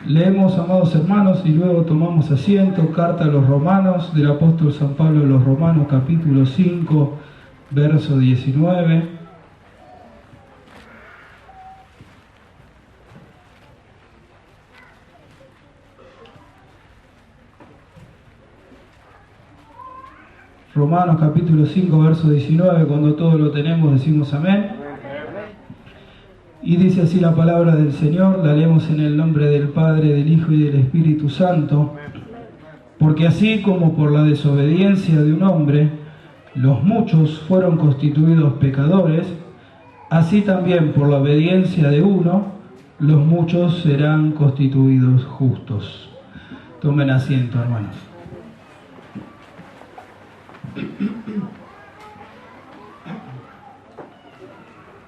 Leemos, amados hermanos, y luego tomamos asiento. Carta a los Romanos, del apóstol San Pablo a los Romanos, capítulo 5, verso 19. Romanos capítulo 5, verso 19. Cuando todo lo tenemos decimos amén. Y dice así la palabra del Señor, la leemos en el nombre del Padre, del Hijo y del Espíritu Santo. Porque así como por la desobediencia de un hombre los muchos fueron constituidos pecadores, así también por la obediencia de uno los muchos serán constituidos justos. Tomen asiento, hermanos.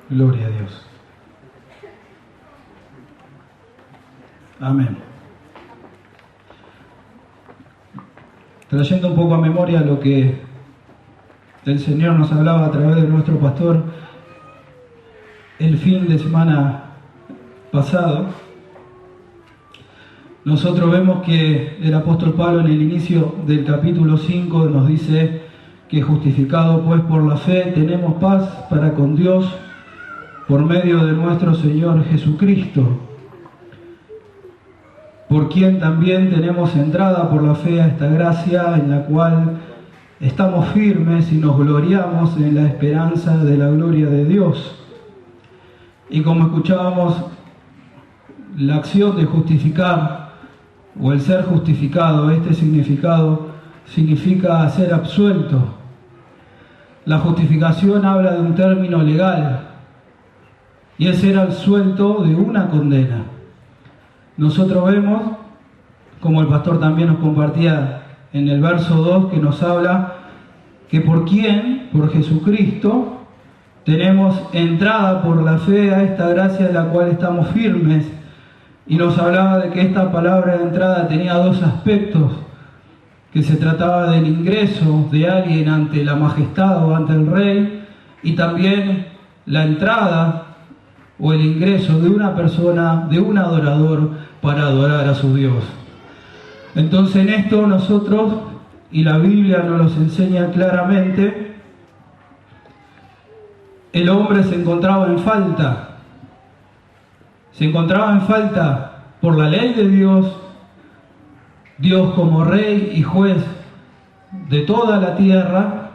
Gloria a Dios. Amén. Trayendo un poco a memoria lo que el Señor nos hablaba a través de nuestro pastor el fin de semana pasado, nosotros vemos que el apóstol Pablo en el inicio del capítulo 5 nos dice que justificado pues por la fe tenemos paz para con Dios por medio de nuestro Señor Jesucristo, por quien también tenemos entrada por la fe a esta gracia en la cual estamos firmes y nos gloriamos en la esperanza de la gloria de Dios. Y como escuchábamos, la acción de justificar o el ser justificado, este significado significa ser absuelto. La justificación habla de un término legal y es ser absuelto de una condena. Nosotros vemos, como el pastor también nos compartía en el verso 2, que nos habla que por quién, por Jesucristo, tenemos entrada por la fe a esta gracia en la cual estamos firmes. Y nos hablaba de que esta palabra de entrada tenía dos aspectos, que se trataba del ingreso de alguien ante la majestad o ante el rey, y también la entrada o el ingreso de una persona, de un adorador, para adorar a su Dios. Entonces en esto nosotros, y la Biblia nos los enseña claramente, el hombre se encontraba en falta. Se encontraba en falta por la ley de Dios. Dios como rey y juez de toda la tierra,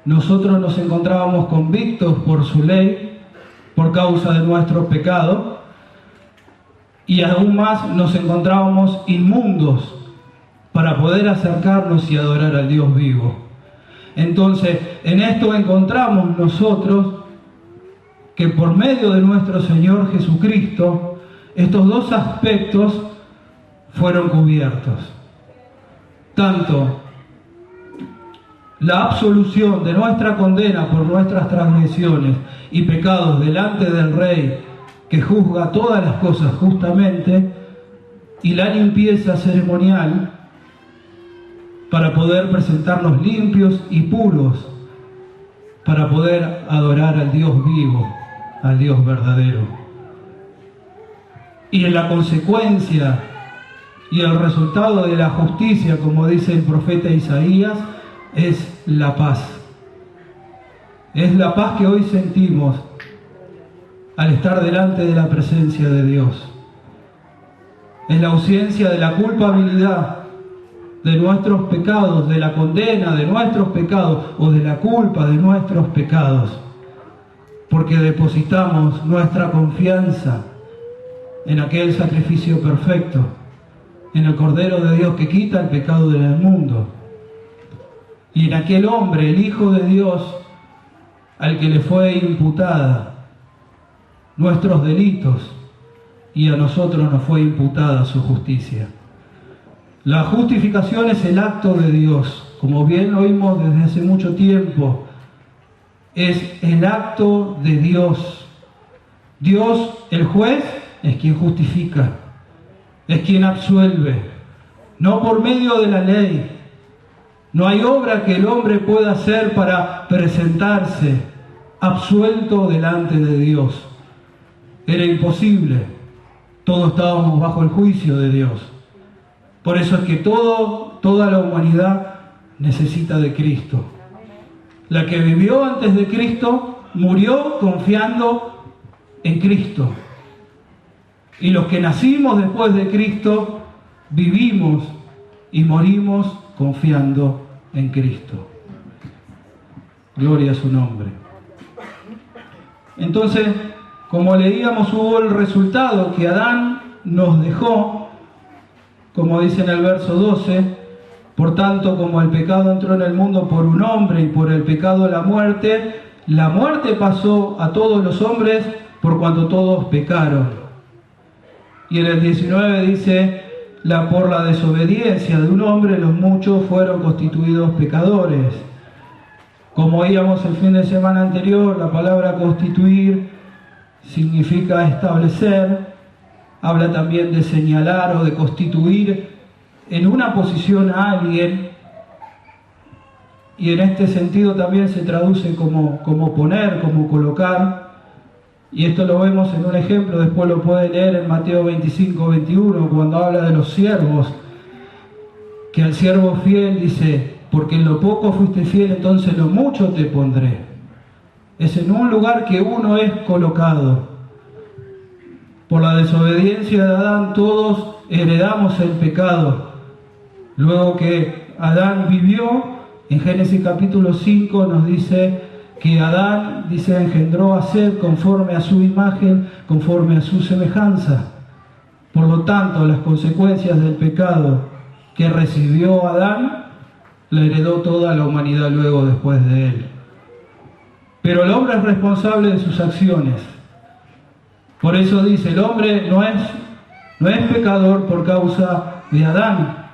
nosotros nos encontrábamos convictos por su ley, por causa de nuestro pecado, y aún más nos encontrábamos inmundos para poder acercarnos y adorar al Dios vivo. Entonces, en esto encontramos nosotros que por medio de nuestro Señor Jesucristo, estos dos aspectos fueron cubiertos. Tanto la absolución de nuestra condena por nuestras transgresiones y pecados delante del Rey, que juzga todas las cosas justamente, y la limpieza ceremonial para poder presentarnos limpios y puros, para poder adorar al Dios vivo, al Dios verdadero. Y en la consecuencia y el resultado de la justicia, como dice el profeta Isaías, es la paz. Es la paz que hoy sentimos al estar delante de la presencia de Dios. Es la ausencia de la culpabilidad de nuestros pecados, de la condena de nuestros pecados o de la culpa de nuestros pecados, porque depositamos nuestra confianza en aquel sacrificio perfecto, en el Cordero de Dios que quita el pecado del mundo, y en aquel hombre, el Hijo de Dios, al que le fue imputada nuestros delitos y a nosotros nos fue imputada su justicia. La justificación es el acto de Dios, como bien lo oímos desde hace mucho tiempo, es el acto de Dios. Dios, el juez, es quien justifica, es quien absuelve, no por medio de la ley. No hay obra que el hombre pueda hacer para presentarse absuelto delante de Dios. Era imposible. todos estábamos bajo el juicio de Dios. Por eso es que toda la humanidad necesita de Cristo. La que vivió antes de Cristo murió confiando en Cristo. Y los que nacimos después de Cristo vivimos y morimos confiando en Cristo. Gloria a su nombre. Entonces, como leíamos, hubo el resultado que Adán nos dejó, como dice en el verso 12, por tanto, como el pecado entró en el mundo por un hombre y por el pecado la muerte pasó a todos los hombres por cuanto todos pecaron. Y en el 19 dice, por la desobediencia de un hombre los muchos fueron constituidos pecadores. Como oíamos el fin de semana anterior, la palabra constituir significa establecer, habla también de señalar o de constituir en una posición a alguien, y en este sentido también se traduce como poner, como colocar, y esto lo vemos en un ejemplo, después lo puede leer en Mateo 25-21, cuando habla de los siervos, que al siervo fiel dice, porque en lo poco fuiste fiel, entonces lo mucho te pondré. Es en un lugar que uno es colocado. Por la desobediencia de Adán todos heredamos el pecado. Luego que Adán vivió, en Génesis capítulo 5 nos dice que Adán, engendró a Set conforme a su imagen, conforme a su semejanza. Por lo tanto, las consecuencias del pecado que recibió Adán, la heredó toda la humanidad luego después de él. Pero el hombre es responsable de sus acciones. Por eso dice, el hombre no es pecador por causa de Adán.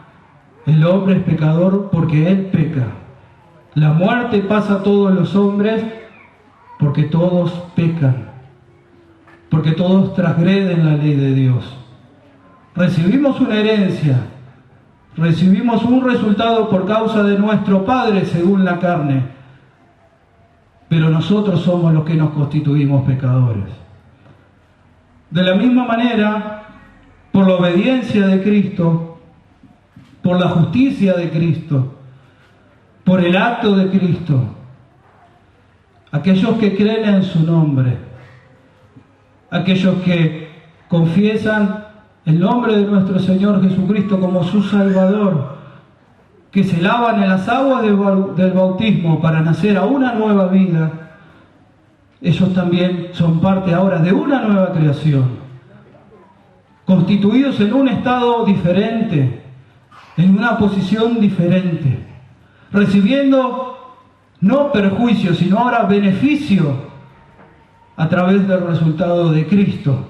El hombre es pecador porque él peca. La muerte pasa a todos los hombres porque todos pecan, porque todos transgreden la ley de Dios. Recibimos una herencia, recibimos un resultado por causa de nuestro Padre según la carne, pero nosotros somos los que nos constituimos pecadores. De la misma manera, por la obediencia de Cristo, por la justicia de Cristo, por el acto de Cristo, aquellos que creen en su nombre, aquellos que confiesan el nombre de nuestro Señor Jesucristo como su Salvador, que se lavan en las aguas del bautismo para nacer a una nueva vida, ellos también son parte ahora de una nueva creación, constituidos en un estado diferente, en una posición diferente, recibiendo no perjuicio, sino ahora beneficio a través del resultado de Cristo.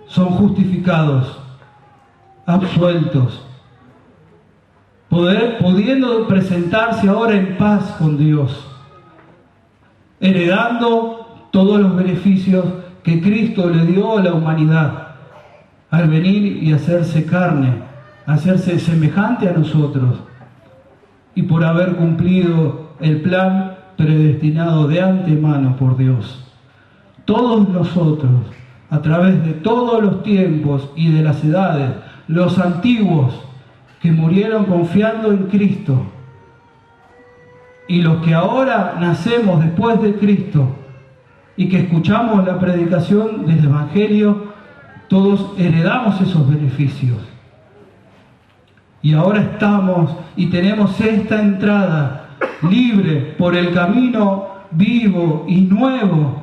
Son justificados, absueltos, pudiendo presentarse ahora en paz con Dios, heredando todos los beneficios que Cristo le dio a la humanidad al venir y hacerse carne, hacerse semejante a nosotros, y por haber cumplido el plan predestinado de antemano por Dios. Todos nosotros, a través de todos los tiempos y de las edades, los antiguos que murieron confiando en Cristo, y los que ahora nacemos después de Cristo y que escuchamos la predicación del Evangelio, todos heredamos esos beneficios. Y ahora estamos y tenemos esta entrada libre por el camino vivo y nuevo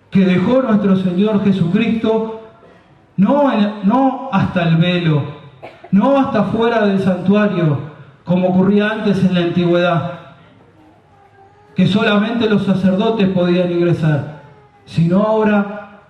que dejó nuestro Señor Jesucristo, no hasta el velo, no hasta fuera del santuario, como ocurría antes en la antigüedad, que solamente los sacerdotes podían ingresar, sino ahora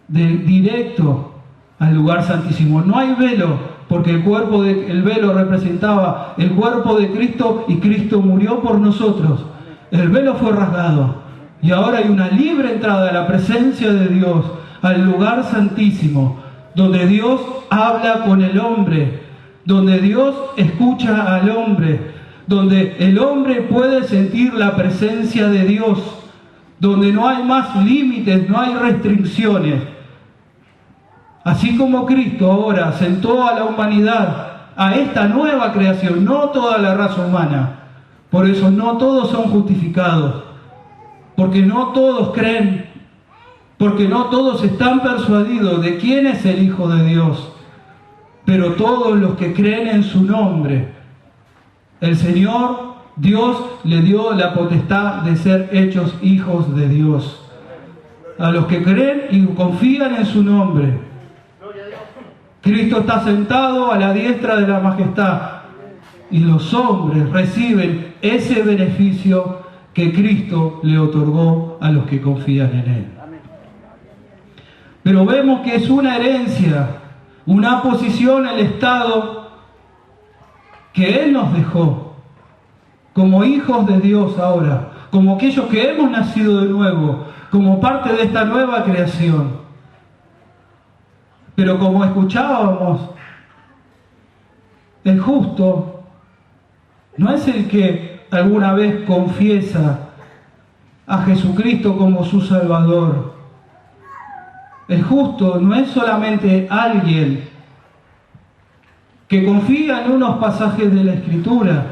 directo al lugar santísimo. No hay velo, porque el velo representaba el cuerpo de Cristo y Cristo murió por nosotros. El velo fue rasgado y ahora hay una libre entrada a la presencia de Dios, al lugar santísimo, donde Dios habla con el hombre, donde Dios escucha al hombre, donde el hombre puede sentir la presencia de Dios, donde no hay más límites, no hay restricciones. Así como Cristo ahora sentó a la humanidad a esta nueva creación, no toda la raza humana. Por eso no todos son justificados, porque no todos creen, porque no todos están persuadidos de quién es el Hijo de Dios. Pero todos los que creen en su nombre, el Señor Dios le dio la potestad de ser hechos hijos de Dios. A los que creen y confían en su nombre. Cristo está sentado a la diestra de la majestad y los hombres reciben ese beneficio que Cristo le otorgó a los que confían en Él. Pero vemos que es una herencia, una posición, el estado que Él nos dejó como hijos de Dios ahora, como aquellos que hemos nacido de nuevo, como parte de esta nueva creación. Pero como escuchábamos, el justo no es el que alguna vez confiesa a Jesucristo como su Salvador. El justo no es solamente alguien que confía en unos pasajes de la Escritura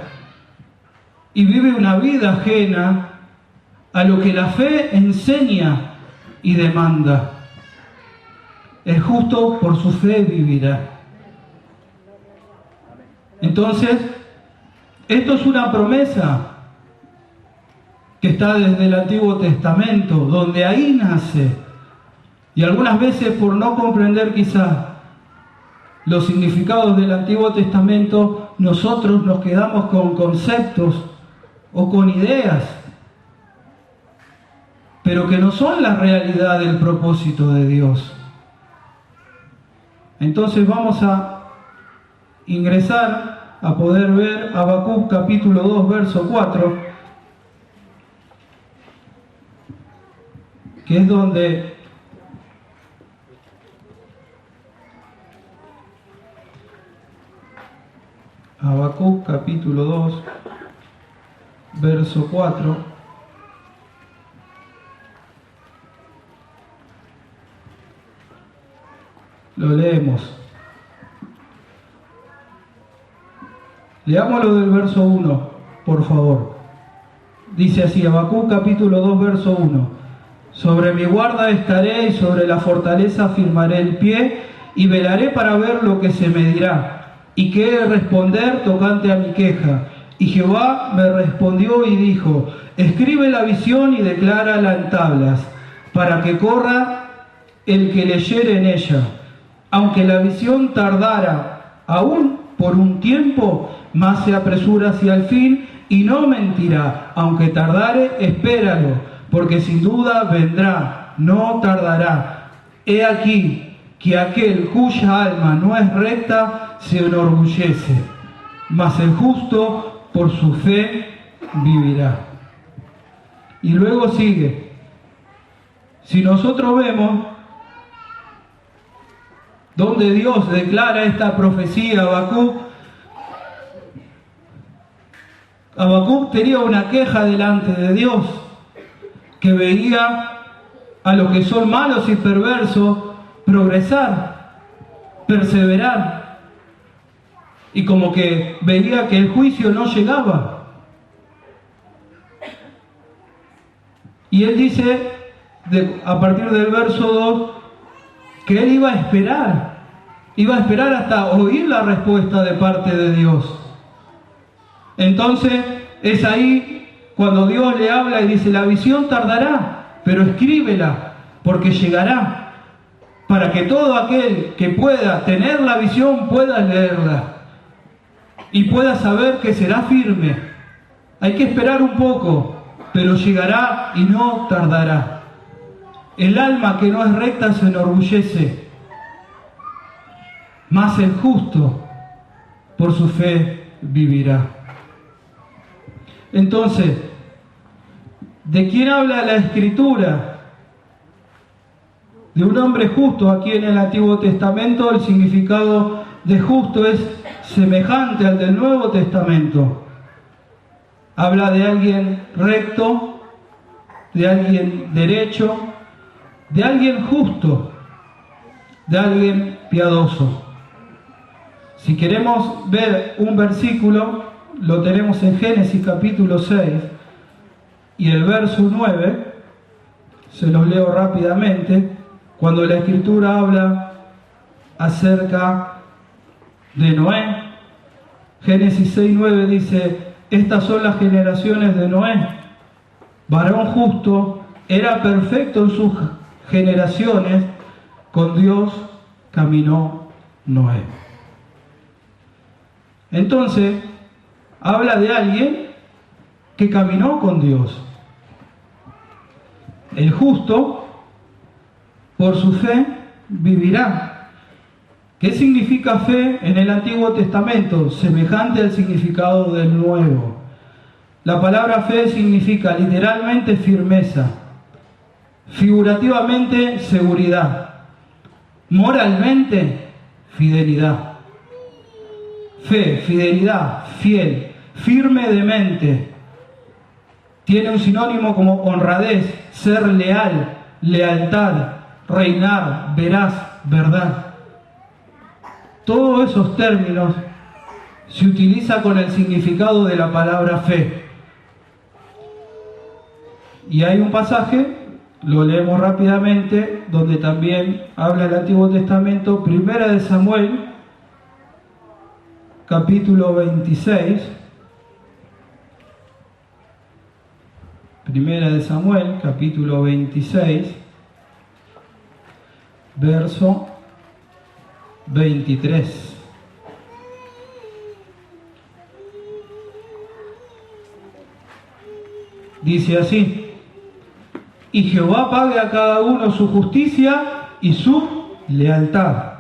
y vive una vida ajena a lo que la fe enseña y demanda. El justo por su fe vivirá. Entonces, esto es una promesa que está desde el Antiguo Testamento, donde ahí nace. Y algunas veces, por no comprender quizás los significados del Antiguo Testamento, nosotros nos quedamos con conceptos o con ideas, pero que no son la realidad del propósito de Dios. Entonces vamos a ingresar a poder ver Habacuc capítulo 2, verso 4, que es donde Habacuc capítulo 2, verso 4. Lo leemos. Leámoslo del verso 1, por favor. Dice así, Habacuc capítulo 2, verso 1. Sobre mi guarda estaré y sobre la fortaleza firmaré el pie y velaré para ver lo que se me dirá y qué he de responder tocante a mi queja. Y Jehová me respondió y dijo, escribe la visión y declárala en tablas, para que corra el que leyere en ella. Aunque la visión tardara aún por un tiempo, más se apresura hacia el fin y no mentirá. Aunque tardare, espéralo, porque sin duda vendrá, no tardará. He aquí que aquel cuya alma no es recta se enorgullece, mas el justo por su fe vivirá. Y luego sigue. Si nosotros vemos donde Dios declara esta profecía a Habacuc tenía una queja delante de Dios, que veía a los que son malos y perversos progresar, perseverar, y como que veía que el juicio no llegaba. Y él dice, a partir del verso 2, que él iba a esperar hasta oír la respuesta de parte de Dios. Entonces es ahí cuando Dios le habla y dice, la visión tardará, pero escríbela, porque llegará, para que todo aquel que pueda tener la visión pueda leerla y pueda saber que será firme. Hay que esperar un poco, pero llegará y no tardará. El alma que no es recta se enorgullece, mas el justo por su fe vivirá. Entonces, ¿de quién habla la Escritura? De un hombre justo. Aquí en el Antiguo Testamento el significado de justo es semejante al del Nuevo Testamento. Habla de alguien recto, de alguien derecho, de alguien justo. de alguien piadoso. Si queremos ver un versículo, lo tenemos en Génesis capítulo 6 y el verso 9, se los leo rápidamente, cuando la Escritura habla acerca de Noé. Génesis 6:9 dice: estas son las generaciones de Noé, varón justo, era perfecto en sus generaciones, con Dios caminó Noé. Entonces, habla de alguien que caminó con Dios. El justo, por su fe, vivirá. ¿Qué significa fe en el Antiguo Testamento? Semejante al significado del Nuevo. La palabra fe significa literalmente firmeza, figurativamente seguridad, moralmente fidelidad. Fe, fidelidad, fiel, firme de mente. Tiene un sinónimo como honradez, ser leal, lealtad, reinar, veraz, verdad. Todos esos términos se utilizan con el significado de la palabra fe. Y hay un pasaje, lo leemos rápidamente, donde también habla el Antiguo Testamento, Primera de Samuel, capítulo 26. Primera de Samuel, capítulo 26, verso 23. Dice así: y Jehová pague a cada uno su justicia y su lealtad.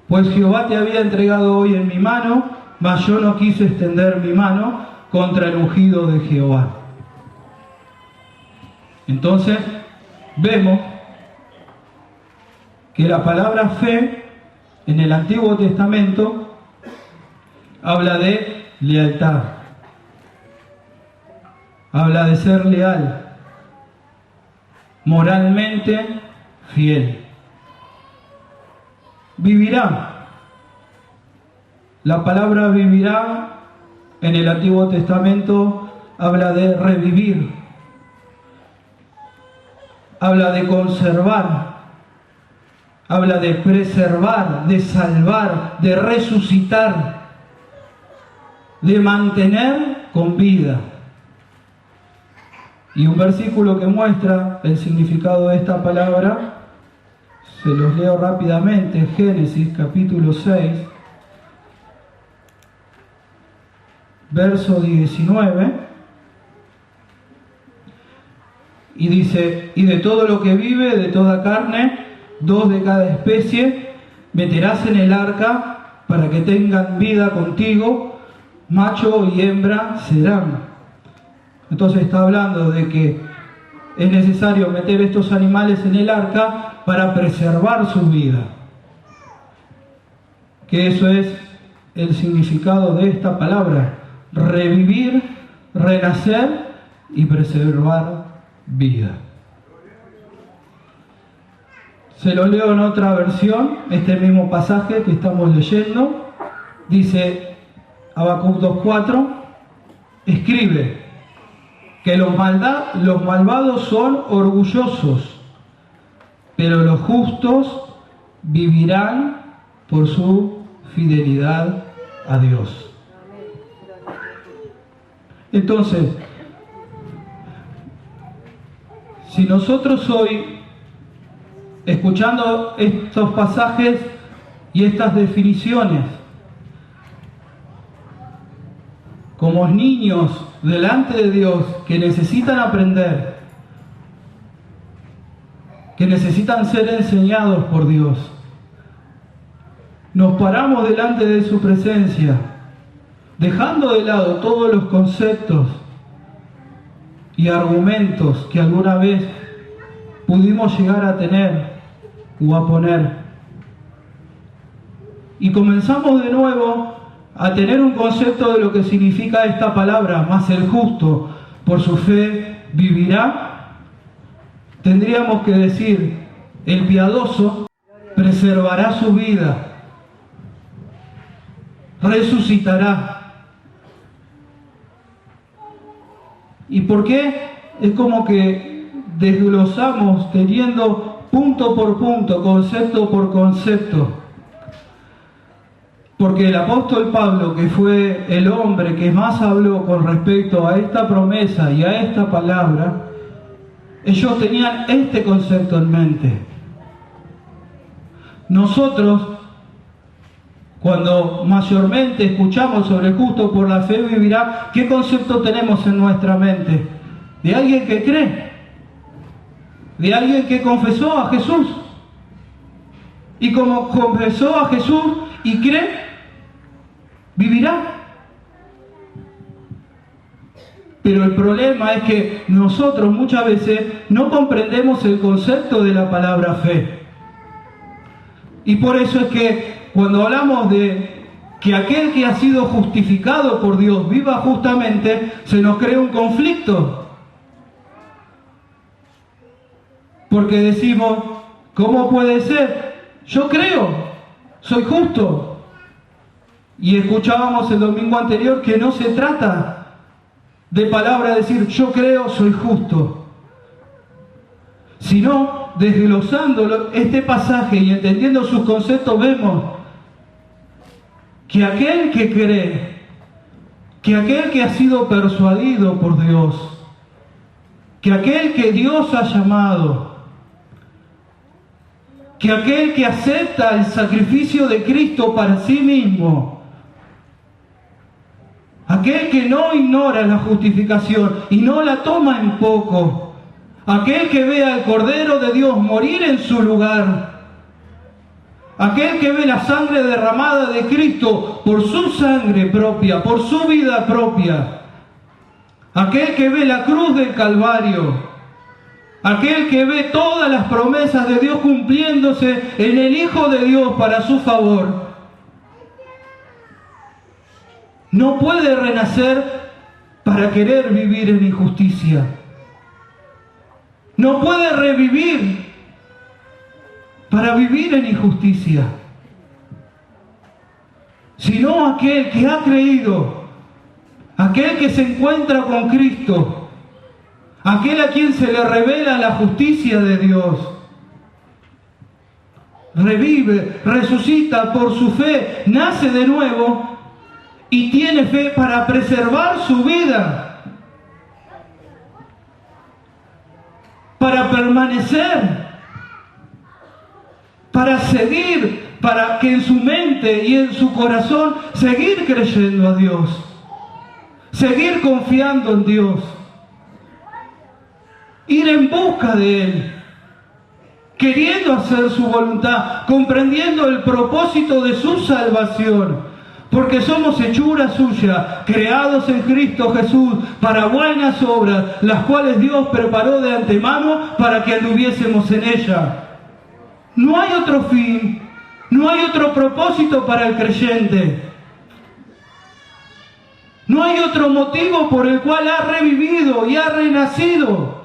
Pues Jehová te había entregado hoy en mi mano, mas yo no quise extender mi mano contra el ungido de Jehová. Entonces, vemos que la palabra fe en el Antiguo Testamento habla de lealtad, habla de ser leal, moralmente fiel. Vivirá. La palabra vivirá en el Antiguo Testamento habla de revivir, habla de conservar, habla de preservar, de salvar, de resucitar, de mantener con vida. Y un versículo que muestra el significado de esta palabra, se los leo rápidamente, Génesis capítulo 6, verso 19, y dice: y de todo lo que vive, de toda carne, 2 de cada especie, meterás en el arca para que tengan vida contigo, macho y hembra serán. Entonces está hablando de que es necesario meter estos animales en el arca para preservar su vida. Que eso es el significado de esta palabra: revivir, renacer y preservar vida. Se lo leo en otra versión, este mismo pasaje que estamos leyendo. Dice Habacuc 2:4: escribe que los malvados son orgullosos, pero los justos vivirán por su fidelidad a Dios. Entonces, si nosotros hoy, escuchando estos pasajes y estas definiciones, como niños delante de Dios que necesitan aprender, que necesitan ser enseñados por Dios, nos paramos delante de su presencia, dejando de lado todos los conceptos y argumentos que alguna vez pudimos llegar a tener o a poner, y comenzamos de nuevo a tener un concepto de lo que significa esta palabra: más el justo por su fe vivirá. Tendríamos que decir el piadoso preservará su vida, resucitará. ¿Y por qué? Es como que desglosamos teniendo punto por punto, concepto por concepto. Porque el apóstol Pablo, que fue el hombre que más habló con respecto a esta promesa y a esta palabra, ellos tenían este concepto en mente. Nosotros, cuando mayormente escuchamos sobre el justo por la fe vivirá, ¿qué concepto tenemos en nuestra mente? De alguien que cree, de alguien que confesó a Jesús. Y como confesó a Jesús y cree, vivirá. Pero el problema es que nosotros muchas veces no comprendemos el concepto de la palabra fe. Y por eso es que cuando hablamos de que aquel que ha sido justificado por Dios viva justamente, se nos crea un conflicto. Porque decimos, ¿cómo puede ser? Yo creo, soy justo. Y escuchábamos el domingo anterior que no se trata de palabra decir yo creo, soy justo, sino desglosando este pasaje y entendiendo sus conceptos vemos que aquel que cree, que aquel que ha sido persuadido por Dios, que aquel que Dios ha llamado, que aquel que acepta el sacrificio de Cristo para sí mismo, aquel que no ignora la justificación y no la toma en poco, aquel que ve al Cordero de Dios morir en su lugar, aquel que ve la sangre derramada de Cristo por su sangre propia, por su vida propia, aquel que ve la cruz del Calvario, aquel que ve todas las promesas de Dios cumpliéndose en el Hijo de Dios para su favor, no puede renacer para querer vivir en injusticia. No puede revivir para vivir en injusticia. Sino aquel que ha creído, aquel que se encuentra con Cristo, aquel a quien se le revela la justicia de Dios, revive, resucita por su fe, nace de nuevo y tiene fe para preservar su vida, para permanecer, para seguir, para que en su mente y en su corazón seguir creyendo a Dios, seguir confiando en Dios, ir en busca de Él, queriendo hacer su voluntad, comprendiendo el propósito de su salvación. Porque somos hechura suya, creados en Cristo Jesús para buenas obras, las cuales Dios preparó de antemano para que anduviésemos en ella. No hay otro fin, no hay otro propósito para el creyente. No hay otro motivo por el cual ha revivido y ha renacido.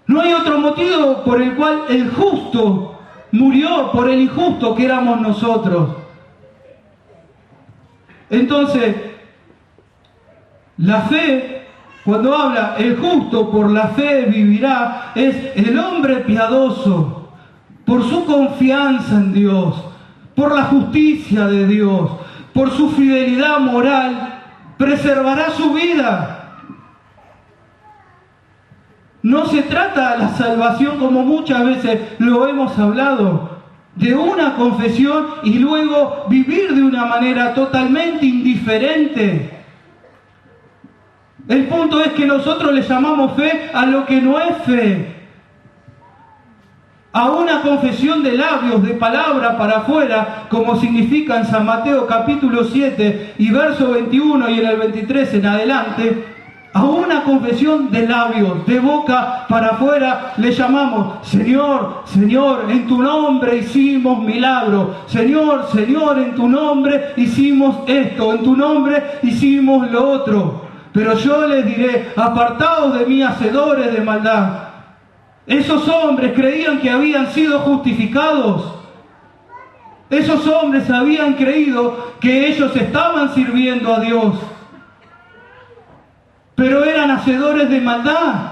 No hay otro motivo por el cual el justo murió por el injusto que éramos nosotros. Entonces, la fe, cuando habla el justo por la fe vivirá, es el hombre piadoso, por su confianza en Dios, por la justicia de Dios, por su fidelidad moral, preservará su vida. No se trata de la salvación como muchas veces lo hemos hablado, de una confesión y luego vivir de una manera totalmente indiferente. El punto es que nosotros le llamamos fe a lo que no es fe, a una confesión de labios, de palabra para afuera, como significa en San Mateo capítulo 7 y verso 21 y en el 23 en adelante. A una confesión de labios, de boca para afuera, le llamamos: Señor, Señor, en tu nombre hicimos milagro. Señor, Señor, en tu nombre hicimos esto, en tu nombre hicimos lo otro. Pero yo les diré: apartados de mí, hacedores de maldad. Esos hombres creían que habían sido justificados. Esos hombres habían creído que ellos estaban sirviendo a Dios, pero eran hacedores de maldad.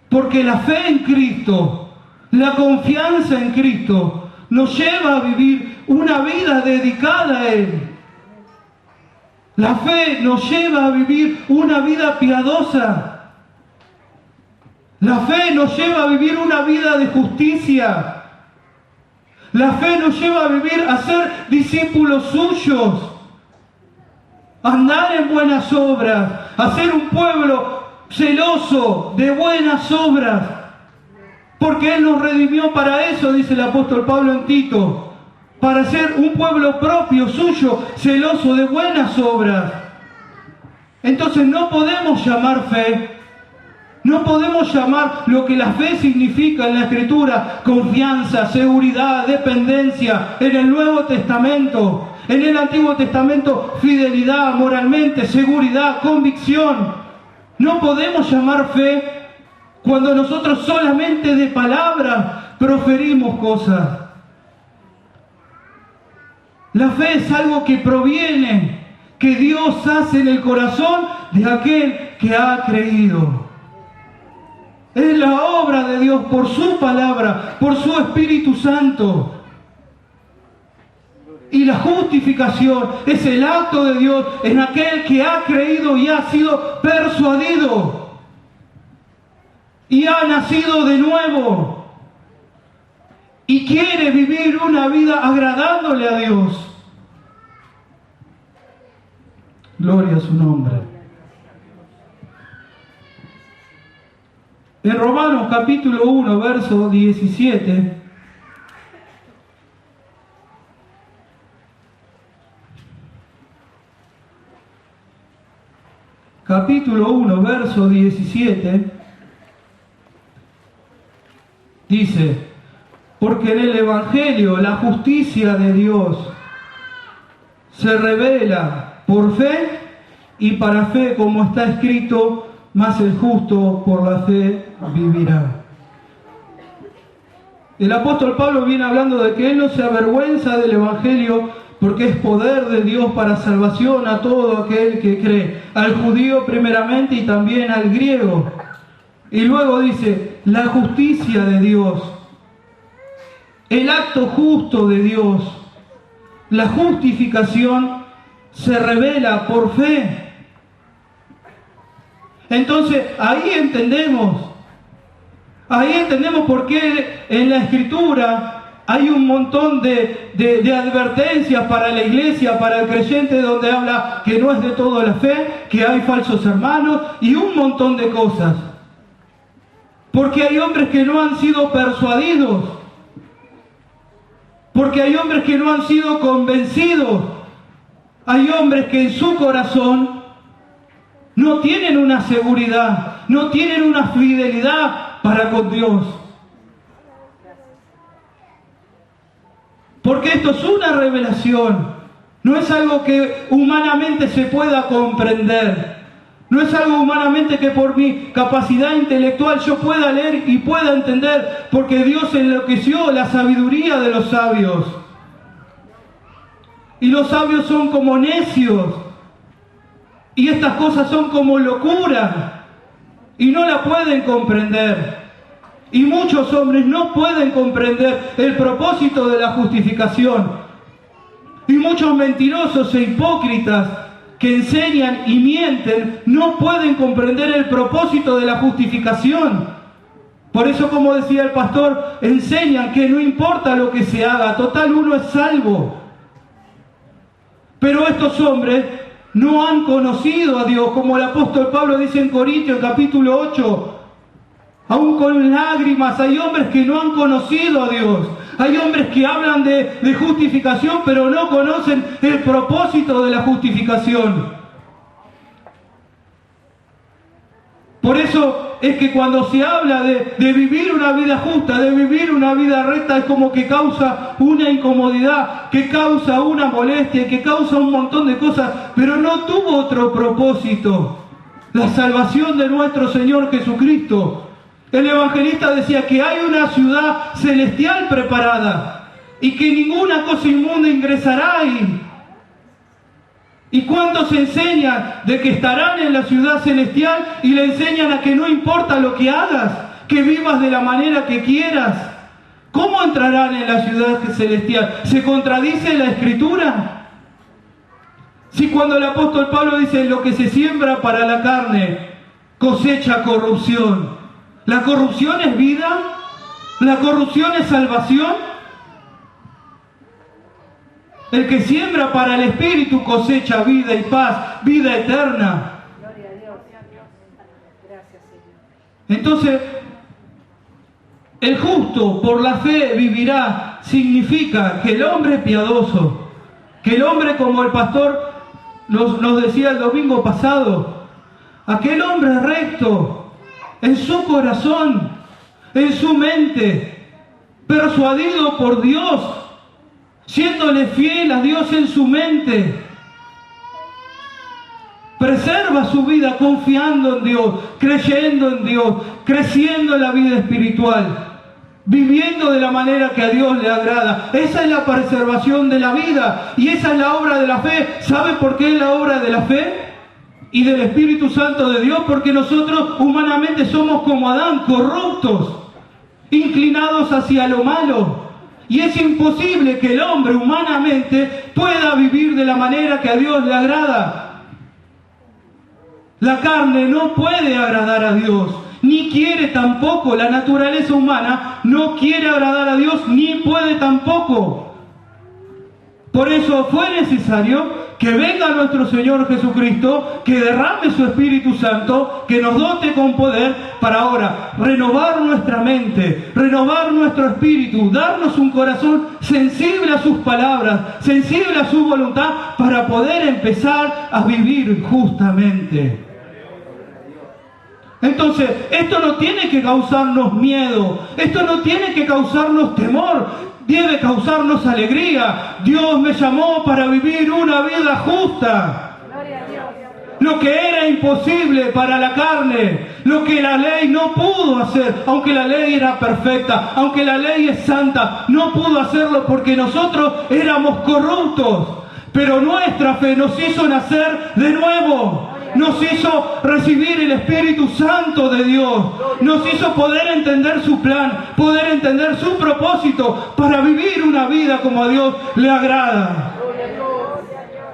Porque la fe en Cristo, la confianza en Cristo, nos lleva a vivir una vida dedicada a Él. La fe nos lleva a vivir una vida piadosa. La fe nos lleva a vivir una vida de justicia. La fe nos lleva a vivir, a ser discípulos suyos, a andar en buenas obras, a ser un pueblo celoso de buenas obras, porque Él nos redimió para eso, dice el apóstol Pablo en Tito, para ser un pueblo propio, suyo, celoso de buenas obras. Entonces no podemos llamar fe, no podemos llamar lo que la fe significa en la Escritura, confianza, seguridad, dependencia, en el Nuevo Testamento, en el Antiguo Testamento, fidelidad moralmente, seguridad, convicción. No podemos llamar fe cuando nosotros solamente de palabras proferimos cosas. La fe es algo que proviene, que Dios hace en el corazón de aquel que ha creído. Es la obra de Dios por su palabra, por su Espíritu Santo. Y la justificación es el acto de Dios en aquel que ha creído y ha sido persuadido. Y ha nacido de nuevo. Y quiere vivir una vida agradándole a Dios. Gloria a su nombre. En Romanos capítulo 1, verso 17, capítulo 1, verso 17, dice: porque en el Evangelio la justicia de Dios se revela por fe y para fe, como está escrito, mas el justo por la fe vivirá. El apóstol Pablo viene hablando de que él no se avergüenza del Evangelio porque es poder de Dios para salvación a todo aquel que cree, al judío primeramente y también al griego. Y luego dice, la justicia de Dios, el acto justo de Dios, la justificación se revela por fe. Entonces ahí entendemos por qué en la Escritura hay un montón de advertencias para la iglesia, para el creyente, donde habla que no es de todo la fe, que hay falsos hermanos y un montón de cosas. Porque hay hombres que no han sido persuadidos, porque hay hombres que no han sido convencidos, hay hombres que en su corazón no tienen una seguridad, no tienen una fidelidad para con Dios. Porque esto es una revelación, no es algo que humanamente se pueda comprender, no es algo humanamente que por mi capacidad intelectual yo pueda leer y pueda entender, porque Dios enloqueció la sabiduría de los sabios. Y los sabios son como necios. Y estas cosas son como locura y no la pueden comprender. Y muchos hombres no pueden comprender el propósito de la justificación. Y muchos mentirosos e hipócritas que enseñan y mienten no pueden comprender el propósito de la justificación. Por eso, como decía el pastor, enseñan que no importa lo que se haga, total uno es salvo. Pero estos hombres no han conocido a Dios, como el apóstol Pablo dice en Corintios capítulo 8, aún con lágrimas. Hay hombres que no han conocido a Dios, hay hombres que hablan de justificación, pero no conocen el propósito de la justificación. Por eso es que cuando se habla de vivir una vida justa, de vivir una vida recta, es como que causa una incomodidad, que causa una molestia, que causa un montón de cosas, pero no tuvo otro propósito. la salvación de nuestro Señor Jesucristo. El evangelista decía que hay una ciudad celestial preparada y que ninguna cosa inmunda ingresará ahí. ¿Y cuántos enseñan de que estarán en la ciudad celestial y le enseñan a que no importa lo que hagas, que vivas de la manera que quieras? ¿Cómo entrarán en la ciudad celestial? ¿Se contradice la Escritura? Si cuando el apóstol Pablo dice lo que se siembra para la carne cosecha corrupción, ¿la corrupción es vida? ¿La corrupción es salvación? El que siembra para el Espíritu cosecha vida y paz, vida eterna. Gloria a Dios. Gracias, Señor. Entonces, el justo por la fe vivirá significa que el hombre piadoso, que el hombre, como el pastor nos decía el domingo pasado, aquel hombre recto en su corazón, en su mente, persuadido por Dios, siéndole fiel a Dios en su mente, preserva su vida confiando en Dios, creyendo en Dios, creciendo en la vida espiritual, viviendo de la manera que a Dios le agrada. Esa es la preservación de la vida y esa es la obra de la fe. ¿Sabe por qué es la obra de la fe y del Espíritu Santo de Dios? Porque nosotros humanamente somos como Adán, corruptos, inclinados hacia lo malo. Y es imposible que el hombre humanamente pueda vivir de la manera que a Dios le agrada. La carne no puede agradar a Dios, ni quiere tampoco. La naturaleza humana no quiere agradar a Dios, ni puede tampoco. Por eso fue necesario que venga nuestro Señor Jesucristo, que derrame su Espíritu Santo, que nos dote con poder para ahora renovar nuestra mente, renovar nuestro espíritu, darnos un corazón sensible a sus palabras, sensible a su voluntad, para poder empezar a vivir justamente. Entonces, esto no tiene que causarnos miedo, esto no tiene que causarnos temor, debe causarnos alegría. Dios me llamó para vivir una vida justa. Gloria a Dios. Lo que era imposible para la carne, lo que la ley no pudo hacer, aunque la ley era perfecta, aunque la ley es santa, no pudo hacerlo porque nosotros éramos corruptos. Pero nuestra fe nos hizo nacer de nuevo. Nos hizo recibir el Espíritu Santo de Dios. Nos hizo poder entender su plan, poder entender su propósito para vivir una vida como a Dios le agrada.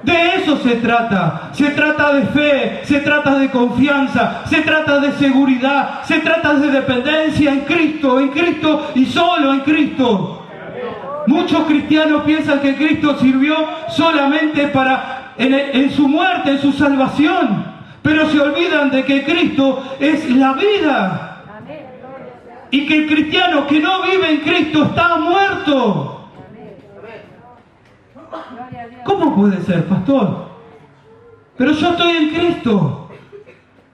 De eso se trata. Se trata de fe, se trata de confianza, se trata de seguridad, se trata de dependencia en Cristo y solo en Cristo. Muchos cristianos piensan que Cristo sirvió solamente en su muerte, en su salvación, pero se olvidan de que Cristo es la vida y que el cristiano que no vive en Cristo está muerto. ¿Cómo puede ser, pastor? Pero yo estoy en Cristo,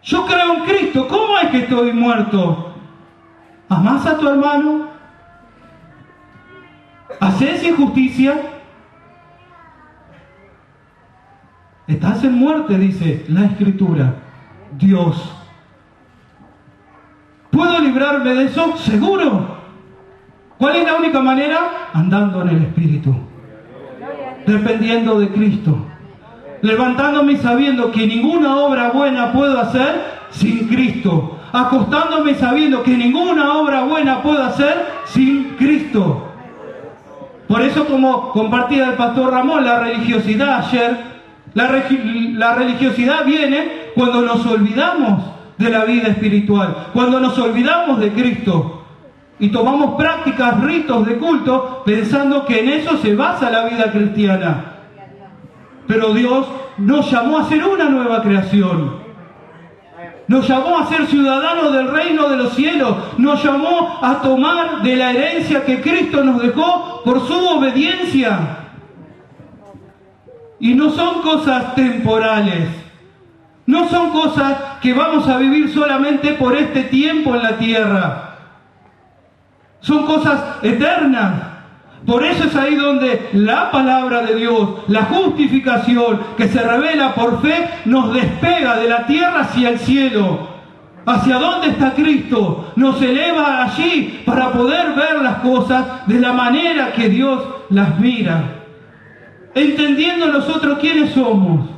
yo creo en Cristo, ¿cómo es que estoy muerto? ¿Amás a tu hermano? ¿Haces injusticia? Estás en muerte, dice la Escritura. Dios. ¿Puedo librarme de eso? Seguro. ¿Cuál es la única manera? Andando en el Espíritu. Dependiendo de Cristo. Levantándome y sabiendo que ninguna obra buena puedo hacer sin Cristo. Acostándome y sabiendo que ninguna obra buena puedo hacer sin Cristo. Por eso, como compartía el pastor Ramón, la religiosidad ayer, la religiosidad viene cuando nos olvidamos de la vida espiritual, cuando nos olvidamos de Cristo y tomamos prácticas, ritos de culto, pensando que en eso se basa la vida cristiana. Pero Dios nos llamó a ser una nueva creación. Nos llamó a ser ciudadanos del reino de los cielos. Nos llamó a tomar de la herencia que Cristo nos dejó por su obediencia. Y no son cosas temporales. No son cosas que vamos a vivir solamente por este tiempo en la tierra. Son cosas eternas. Por eso es ahí donde la palabra de Dios, la justificación que se revela por fe, nos despega de la tierra hacia el cielo. ¿Hacia dónde está Cristo? Nos eleva allí para poder ver las cosas de la manera que Dios las mira. Entendiendo nosotros quiénes somos.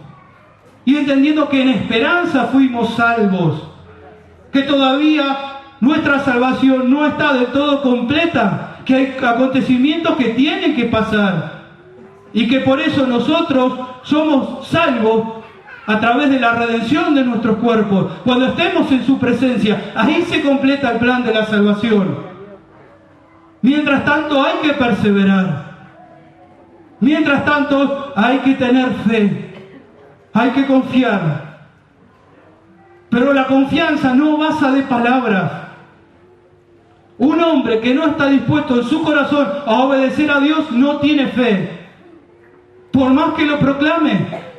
Y entendiendo que en esperanza fuimos salvos. Que todavía nuestra salvación no está del todo completa. Que hay acontecimientos que tienen que pasar. Y que por eso nosotros somos salvos a través de la redención de nuestros cuerpos. Cuando estemos en su presencia, ahí se completa el plan de la salvación. Mientras tanto hay que perseverar. Mientras tanto hay que tener fe. Hay que confiar. Pero la confianza no basa de palabras. Un hombre que no está dispuesto en su corazón a obedecer a Dios no tiene fe. Por más que lo proclame.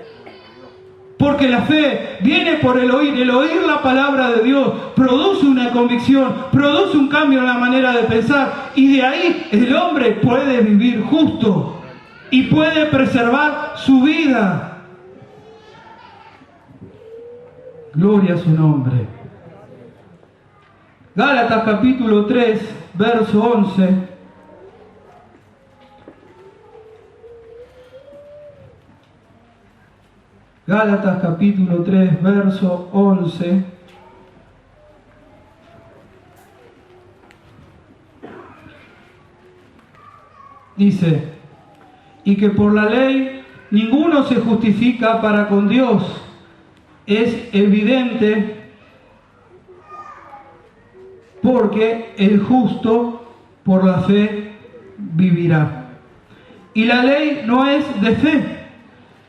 Porque la fe viene por el oír la palabra de Dios, produce una convicción, produce un cambio en la manera de pensar, y de ahí el hombre puede vivir justo y puede preservar su vida. Gloria a su nombre. Gálatas capítulo 3, verso 11. Gálatas capítulo 3, verso 11. Dice, y que por la ley ninguno se justifica para con Dios. Es evidente porque el justo por la fe vivirá. Y la ley no es de fe,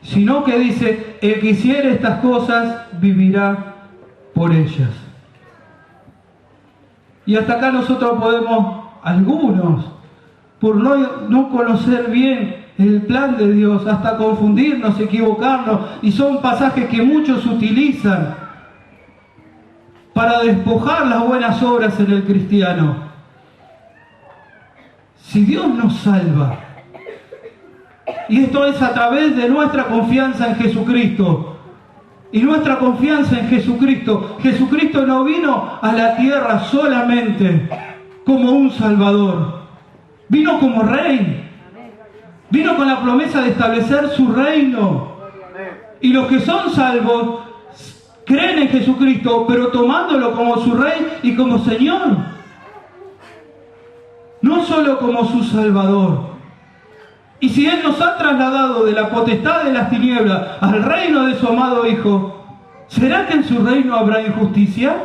sino que dice, el que hiciere estas cosas vivirá por ellas. Y hasta acá nosotros podemos, algunos, por no conocer bien el plan de Dios, hasta confundirnos, equivocarnos, y son pasajes que muchos utilizan para despojar las buenas obras en el cristiano. Si Dios nos salva, y esto es a través de nuestra confianza en Jesucristo. Y nuestra confianza en Jesucristo. Jesucristo no vino a la tierra solamente como un Salvador. Vino como Rey. Vino con la promesa de establecer su reino. Y los que son salvos creen en Jesucristo, pero tomándolo como su Rey y como Señor. No solo como su Salvador. Y si Él nos ha trasladado de la potestad de las tinieblas al reino de su amado Hijo, ¿será que en su reino habrá injusticia?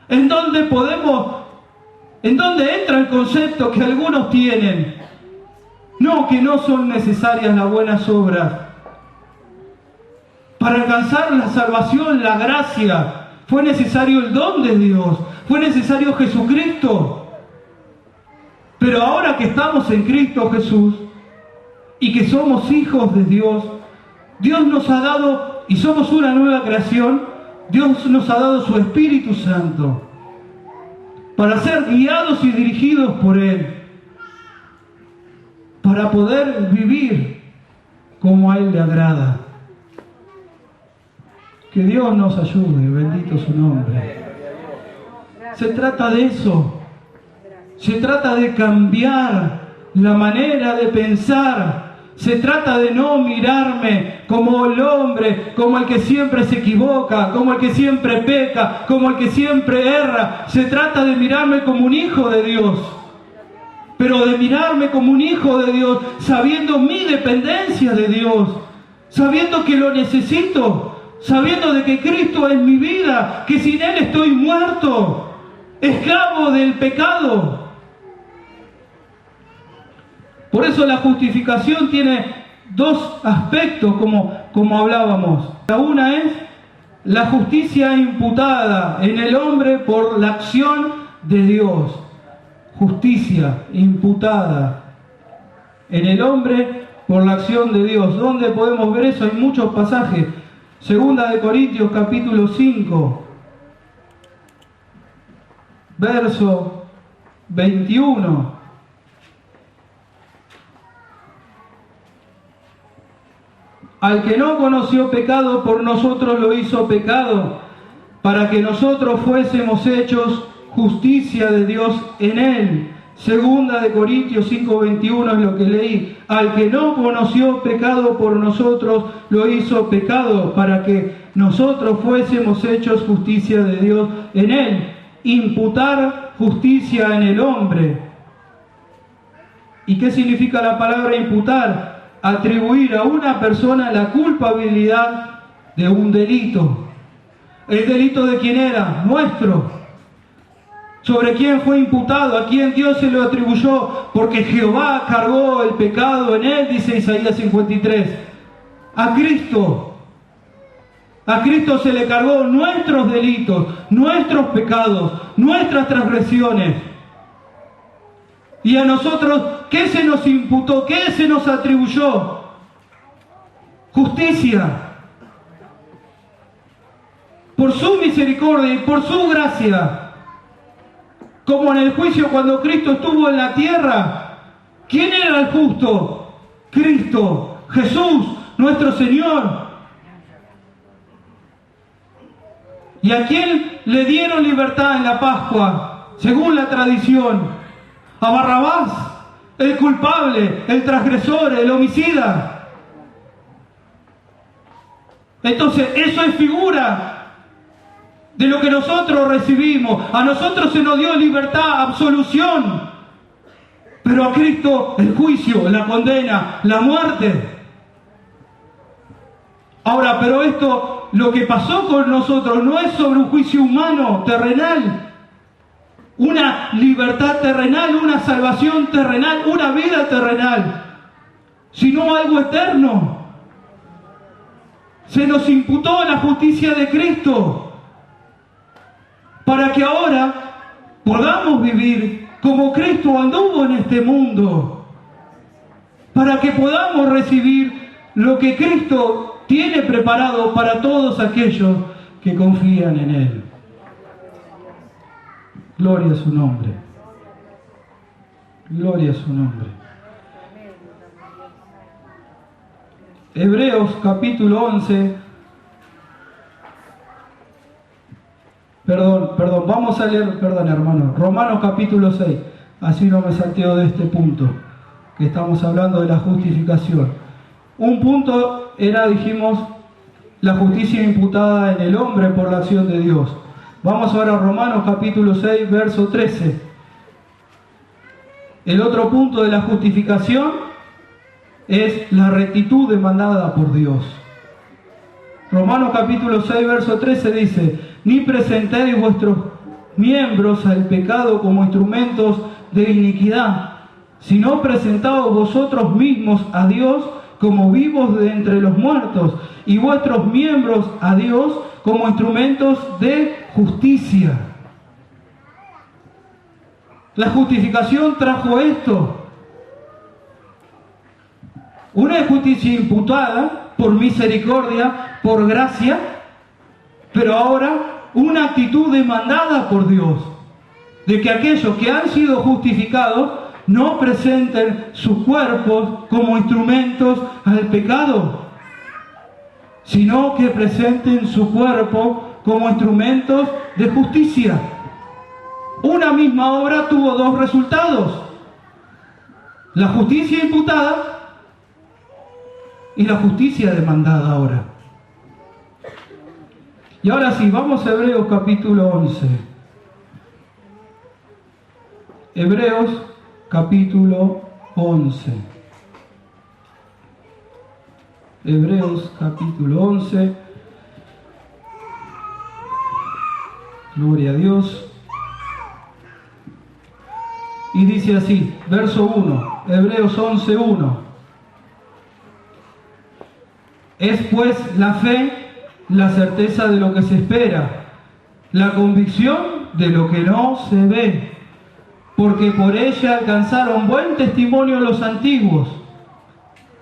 ¿En dónde entra el concepto que algunos tienen? No, que no son necesarias las buenas obras. Para alcanzar la salvación, la gracia, fue necesario el don de Dios, fue necesario Jesucristo. Pero ahora que estamos en Cristo Jesús y que somos hijos de Dios, Dios nos ha dado, y somos una nueva creación, Dios nos ha dado su Espíritu Santo para ser guiados y dirigidos por Él, para poder vivir como a Él le agrada. Que Dios nos ayude, bendito su nombre. Se trata de eso. Se trata de cambiar la manera de pensar. Se trata de no mirarme como el hombre, como el que siempre se equivoca, como el que siempre peca, como el que siempre erra. Se trata de mirarme como un hijo de Dios. Pero de mirarme como un hijo de Dios, sabiendo mi dependencia de Dios, sabiendo que lo necesito, sabiendo de que Cristo es mi vida, que sin Él estoy muerto, esclavo del pecado. Por eso la justificación tiene dos aspectos, como hablábamos. La una es la justicia imputada en el hombre por la acción de Dios. Justicia imputada en el hombre por la acción de Dios. ¿Dónde podemos ver eso? Hay muchos pasajes. Segunda de Corintios capítulo 5, verso 21. Al que no conoció pecado, por nosotros lo hizo pecado, para que nosotros fuésemos hechos justicia de Dios en él. Segunda de Corintios 5:21 es lo que leí. Al que no conoció pecado, por nosotros lo hizo pecado, para que nosotros fuésemos hechos justicia de Dios en él. Imputar justicia en el hombre. ¿Y qué significa la palabra imputar? Atribuir a una persona la culpabilidad de un delito. ¿El delito de quién era? Nuestro. ¿Sobre quién fue imputado? ¿A quién Dios se lo atribuyó? Porque Jehová cargó el pecado en él, dice Isaías 53. A Cristo. A Cristo se le cargó nuestros delitos, nuestros pecados, nuestras transgresiones. Y a nosotros, ¿qué se nos imputó? ¿Qué se nos atribuyó? Justicia. Por su misericordia y por su gracia. Como en el juicio cuando Cristo estuvo en la tierra. ¿Quién era el justo? Cristo, Jesús, nuestro Señor. ¿Y a quién le dieron libertad en la Pascua? Según la tradición. A Barrabás, el culpable, el transgresor, el homicida. Entonces, eso es figura de lo que nosotros recibimos. A nosotros se nos dio libertad, absolución. Pero a Cristo el juicio, la condena, la muerte. Ahora, pero esto, lo que pasó con nosotros no es sobre un juicio humano, terrenal. Una libertad terrenal, una salvación terrenal, una vida terrenal. Sino algo eterno. Se nos imputó la justicia de Cristo. Para que ahora podamos vivir como Cristo anduvo en este mundo. Para que podamos recibir lo que Cristo tiene preparado para todos aquellos que confían en Él. Gloria a su nombre. Gloria a su nombre. Hebreos capítulo 11. Perdón, vamos a leer, hermano. Romanos capítulo 6. Así no me salteo de este punto, que estamos hablando de la justificación. Un punto era, dijimos, la justicia imputada en el hombre por la acción de Dios. Vamos ahora a Romanos capítulo 6, verso 13. El otro punto de la justificación es la rectitud demandada por Dios. Romanos capítulo 6, verso 13 dice: ni presentéis vuestros miembros al pecado como instrumentos de iniquidad, sino presentaos vosotros mismos a Dios como vivos de entre los muertos, y vuestros miembros a Dios como instrumentos de justicia. La justificación trajo esto. Una justicia imputada por misericordia, por gracia, pero ahora una actitud demandada por Dios, de que aquellos que han sido justificados no presenten sus cuerpos como instrumentos al pecado, sino que presenten su cuerpo como instrumentos de justicia. Una misma obra tuvo dos resultados: la justicia imputada y la justicia demandada ahora. Y ahora sí, vamos a Hebreos capítulo 11. Hebreos capítulo 11. Hebreos capítulo 11. Gloria a Dios. Y dice así, verso 1, Hebreos 11, 1. Es pues la fe, la certeza de lo que se espera, la convicción de lo que no se ve, porque por ella alcanzaron buen testimonio los antiguos.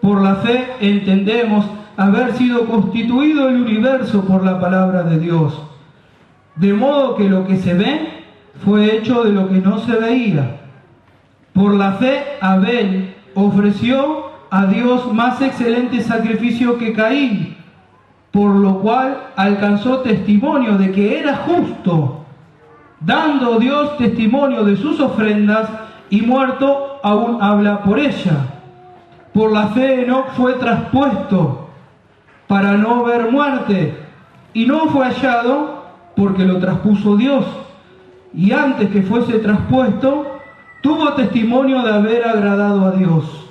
Por la fe entendemos haber sido constituido el universo por la palabra de Dios, de modo que lo que se ve fue hecho de lo que no se veía. Por la fe Abel ofreció a Dios más excelente sacrificio que Caín, por lo cual alcanzó testimonio de que era justo, dando Dios testimonio de sus ofrendas, y muerto aún habla por ella. Por la fe Enoc fue traspuesto para no ver muerte, y no fue hallado porque lo traspuso Dios. Y antes que fuese traspuesto, tuvo testimonio de haber agradado a Dios.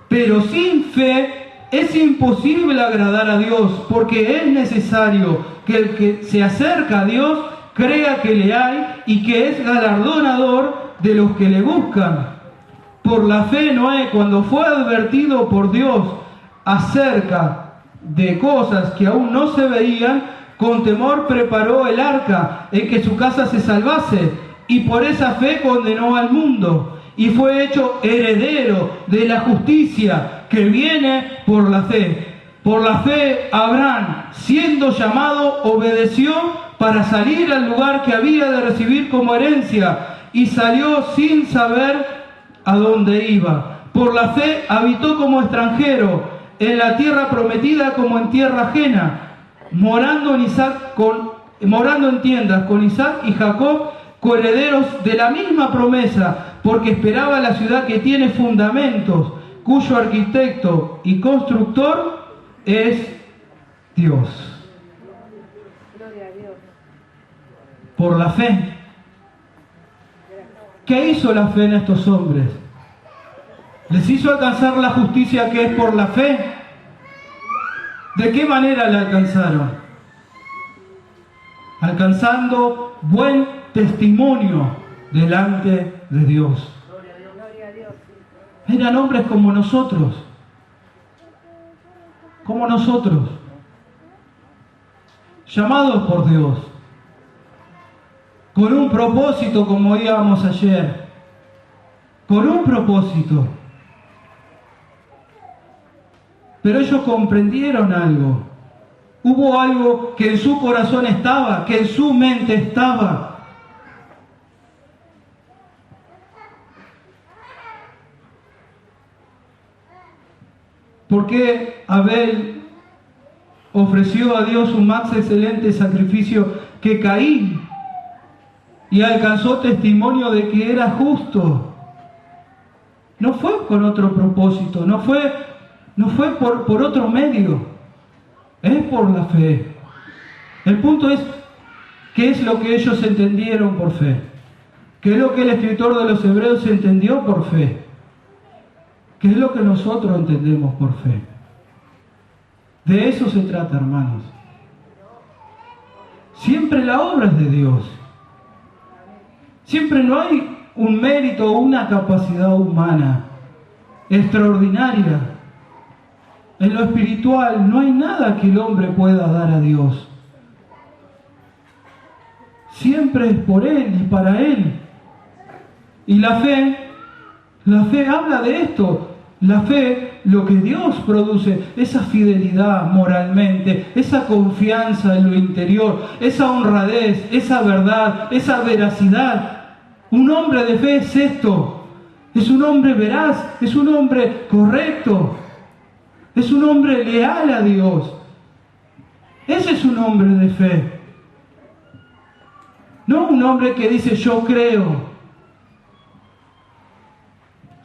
Pero sin fe es imposible agradar a Dios, porque es necesario que el que se acerca a Dios crea que le hay y que es galardonador de los que le buscan. Por la fe Noé, cuando fue advertido por Dios acerca de cosas que aún no se veían, con temor preparó el arca en que su casa se salvase, y por esa fe condenó al mundo, y fue hecho heredero de la justicia que viene por la fe. Por la fe Abraham, siendo llamado, obedeció para salir al lugar que había de recibir como herencia, y salió sin saber a dónde iba. Por la fe habitó como extranjero en la tierra prometida como en tierra ajena, morando en tiendas con Isaac y Jacob, coherederos de la misma promesa, porque esperaba la ciudad que tiene fundamentos, cuyo arquitecto y constructor es Dios. Gloria a Dios. Por la fe. ¿Qué hizo la fe en estos hombres? ¿Les hizo alcanzar la justicia que es por la fe? ¿De qué manera la alcanzaron? Alcanzando buen testimonio delante de Dios. Gloria a Dios. Eran hombres como nosotros. Como nosotros. Llamados por Dios. Con un propósito, como íbamos ayer. Con un propósito. Pero ellos comprendieron algo. Hubo algo que en su corazón estaba, que en su mente estaba. ¿Por qué Abel ofreció a Dios un más excelente sacrificio que Caín? Y alcanzó testimonio de que era justo. No fue con otro propósito, no fue por otro medio. Es por la fe. El punto es, ¿qué es lo que ellos entendieron por fe? ¿Qué es lo que el escritor de los Hebreos entendió por fe? ¿Qué es lo que nosotros entendemos por fe? De eso se trata, hermanos. Siempre la obra es de Dios. Siempre no hay un mérito o una capacidad humana extraordinaria. En lo espiritual no hay nada que el hombre pueda dar a Dios. Siempre es por Él y para Él. Y la fe habla de esto. La fe, lo que Dios produce, esa fidelidad moralmente, esa confianza en lo interior, esa honradez, esa verdad, esa veracidad. Un hombre de fe es esto. Es un hombre veraz, es un hombre correcto. Es un hombre leal a Dios. Ese es un hombre de fe. No un hombre que dice yo creo.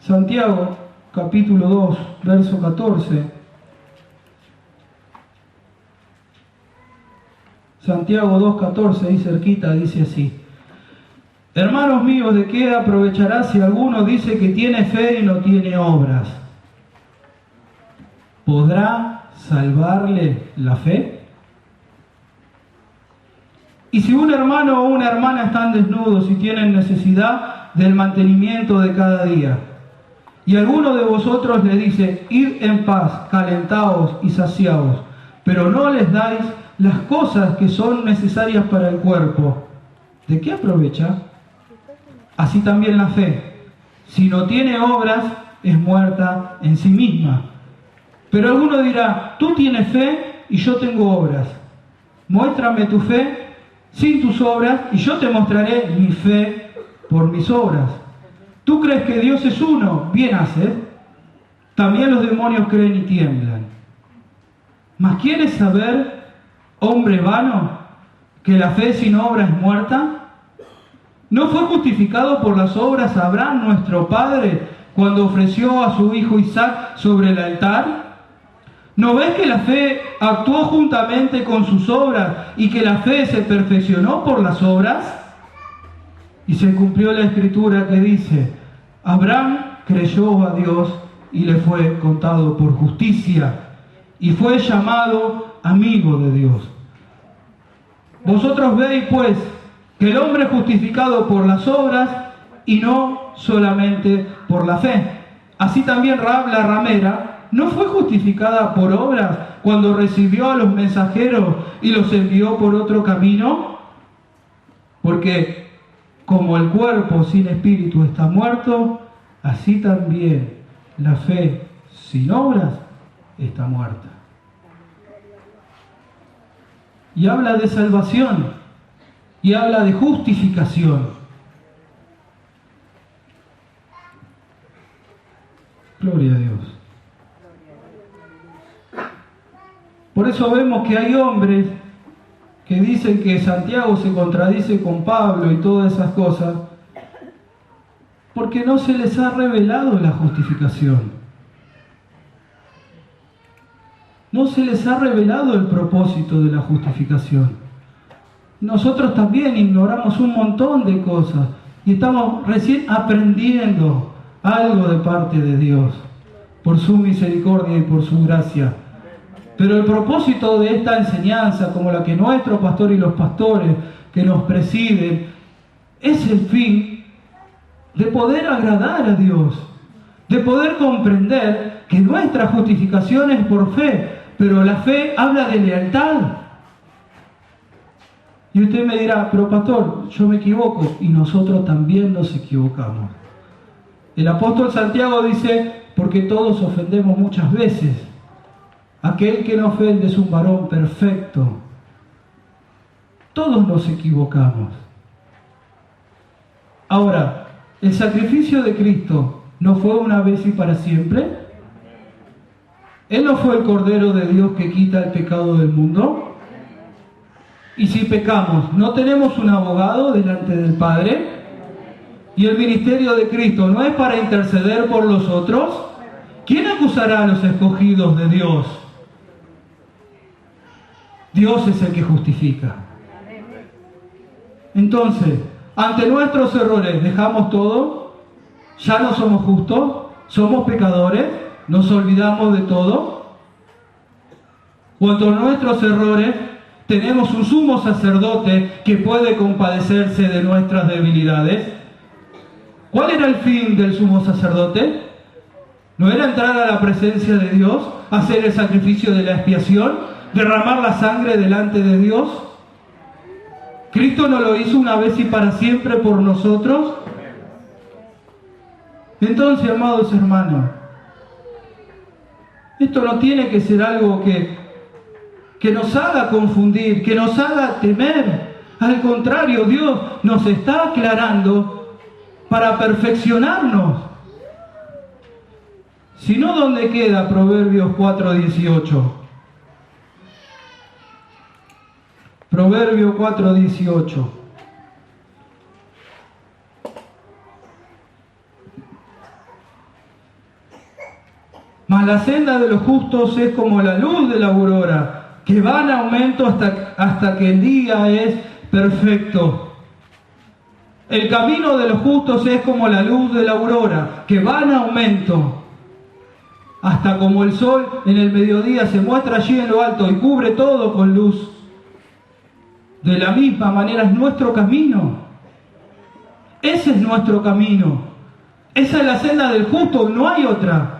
Santiago, capítulo 2, verso 14. Santiago 2:14, ahí cerquita, dice así: hermanos míos, ¿de qué aprovechará si alguno dice que tiene fe y no tiene obras? ¿Podrá salvarle la fe? Y si un hermano o una hermana están desnudos y tienen necesidad del mantenimiento de cada día, y alguno de vosotros le dice, id en paz, calentaos y saciaos, pero no les dais las cosas que son necesarias para el cuerpo, ¿de qué aprovecha? Así también la fe, si no tiene obras, es muerta en sí misma. Pero alguno dirá, tú tienes fe y yo tengo obras. Muéstrame tu fe sin tus obras y yo te mostraré mi fe por mis obras. ¿Tú crees que Dios es uno? Bien haces. también los demonios creen y tiemblan. ¿Mas quieres saber, hombre vano, que la fe sin obra es muerta? ¿No fue justificado por las obras Abraham, nuestro padre, cuando ofreció a su hijo Isaac sobre el altar? ¿No ves que la fe actuó juntamente con sus obras y que la fe se perfeccionó por las obras? Y se cumplió la escritura que dice: Abraham creyó a Dios y le fue contado por justicia, y fue llamado amigo de Dios. Vosotros veis, pues, que el hombre es justificado por las obras y no solamente por la fe. Así también Rahab la ramera no fue justificada por obras cuando recibió a los mensajeros y los envió por otro camino, porque como el cuerpo sin espíritu está muerto, así también la fe sin obras está muerta. Y habla de salvación, y habla de justificación. Gloria a Dios. Por eso vemos que hay hombres que dicen que Santiago se contradice con Pablo y todas esas cosas, porque no se les ha revelado la justificación. No se les ha revelado el propósito de la justificación. Nosotros también ignoramos un montón de cosas y estamos recién aprendiendo algo de parte de Dios, por su misericordia y por su gracia. Pero el propósito de esta enseñanza, como la que nuestro pastor y los pastores que nos presiden, es el fin de poder agradar a Dios, de poder comprender que nuestra justificación es por fe, pero la fe habla de lealtad. Y usted me dirá: pero pastor, yo me equivoco, y nosotros también nos equivocamos. El apóstol Santiago dice: porque todos ofendemos muchas veces. Aquel que no ofende es un varón perfecto. Todos nos equivocamos. Ahora, ¿el sacrificio de Cristo no fue una vez y para siempre? ¿Él no fue el Cordero de Dios que quita el pecado del mundo? Y si pecamos, ¿no tenemos un abogado delante del Padre? ¿Y el ministerio de Cristo no es para interceder por los otros? ¿Quién acusará a los escogidos de Dios? Dios es el que justifica. Entonces, ante nuestros errores, ¿dejamos todo? ¿Ya no somos justos? ¿Somos pecadores? ¿Nos olvidamos de todo? ¿O ante nuestros errores tenemos un sumo sacerdote que puede compadecerse de nuestras debilidades? ¿Cuál era el fin del sumo sacerdote? ¿No era entrar a la presencia de Dios, hacer el sacrificio de la expiación, derramar la sangre delante de Dios? ¿Cristo no lo hizo una vez y para siempre por nosotros? Entonces, amados hermanos, esto no tiene que ser algo que nos haga confundir, que nos haga temer. Al contrario, Dios nos está aclarando para perfeccionarnos. Si no, ¿dónde queda Proverbios 4:18? Proverbio 4:18. Mas la senda de los justos es como la luz de la aurora, que va en aumento hasta que el día es perfecto. El camino de los justos es como la luz de la aurora, que va en aumento, hasta como el sol en el mediodía se muestra allí en lo alto y cubre todo con luz. De la misma manera es nuestro camino. Ese es nuestro camino. Esa es la senda del justo, no hay otra.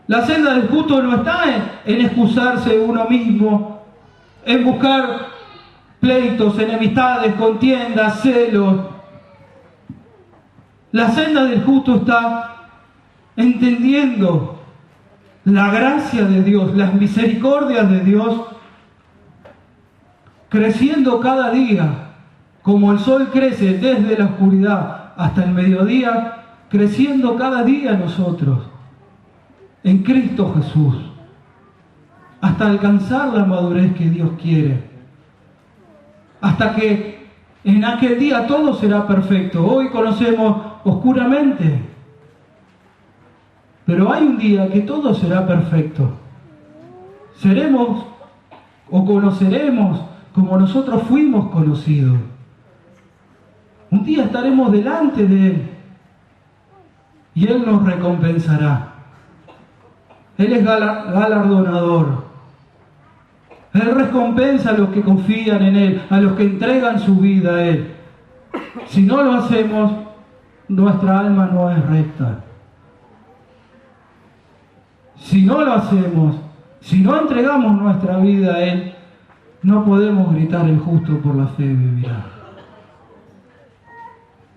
La senda del justo no está en excusarse uno mismo, en buscar pleitos, enemistades, contiendas, celos. La senda del justo está entendiendo la gracia de Dios, las misericordias de Dios, creciendo cada día, como el sol crece desde la oscuridad hasta el mediodía, creciendo cada día nosotros. en Cristo Jesús, hasta alcanzar la madurez que Dios quiere, hasta que en aquel día todo será perfecto. Hoy conocemos oscuramente, pero hay un día que todo será perfecto. Seremos o conoceremos como nosotros fuimos conocidos. Un día estaremos delante de Él y Él nos recompensará. Él es galardonador. Él recompensa a los que confían en Él, a los que entregan su vida a Él. Si no lo hacemos, nuestra alma no es recta. Si no lo hacemos, si no entregamos nuestra vida a Él, no podemos gritar: el justo por la fe vivirá.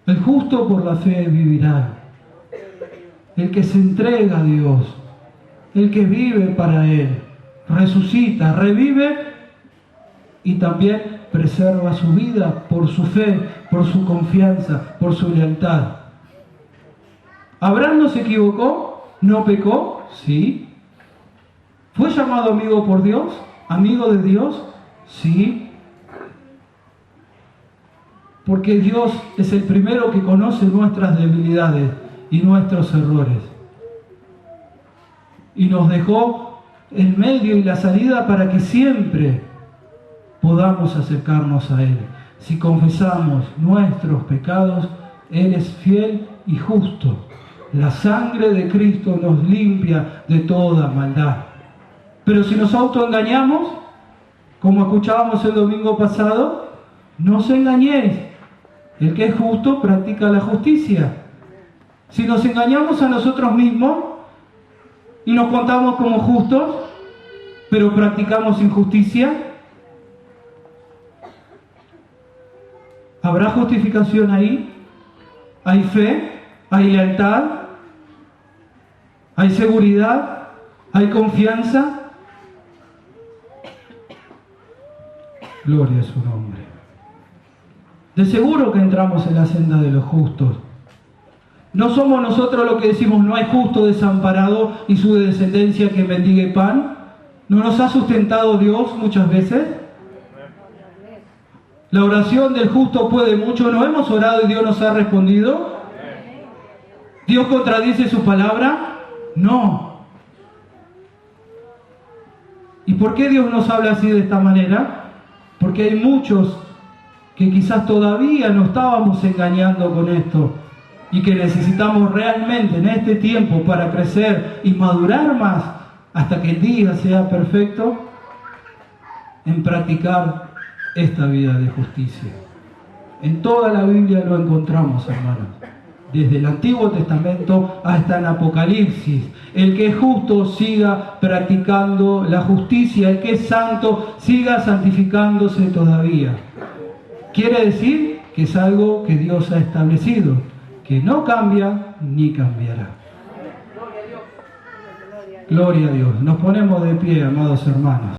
El justo por la fe vivirá. El que se entrega a Dios, el que vive para Él, resucita, revive y también preserva su vida por su fe, por su confianza, por su lealtad. ¿Abraham no se equivocó? ¿No pecó? Sí. ¿Fue llamado amigo por Dios? ¿Amigo de Dios? Sí. Porque Dios es el primero que conoce nuestras debilidades y nuestros errores. Y nos dejó el medio y la salida para que siempre podamos acercarnos a Él. Si confesamos nuestros pecados, Él es fiel y justo. La sangre de Cristo nos limpia de toda maldad. Pero si nos autoengañamos, como escuchábamos el domingo pasado, no os engañéis. El que es justo practica la justicia. Si nos engañamos a nosotros mismos y nos contamos como justos, pero practicamos injusticia, ¿habrá justificación ahí? ¿Hay fe? ¿Hay lealtad? ¿Hay seguridad? ¿Hay confianza? Gloria a su nombre. De seguro que entramos en la senda de los justos. ¿No somos nosotros los que decimos: no hay justo desamparado y su descendencia que mendigue pan? ¿No nos ha sustentado Dios muchas veces? La oración del justo puede mucho. ¿No hemos orado y Dios nos ha respondido? ¿Dios contradice su palabra? No. ¿Y por qué Dios nos habla así, de esta manera? Porque hay muchos que quizás todavía no estábamos engañando con esto y que necesitamos realmente en este tiempo, para crecer y madurar más hasta que el día sea perfecto, en practicar esta vida de justicia. En toda la Biblia lo encontramos, hermanos, desde el Antiguo Testamento hasta el Apocalipsis. El que es justo siga practicando la justicia, el que es santo siga santificándose todavía. Quiere decir que es algo que Dios ha establecido, que no cambia ni cambiará. Gloria a Dios. Nos ponemos de pie, amados hermanos.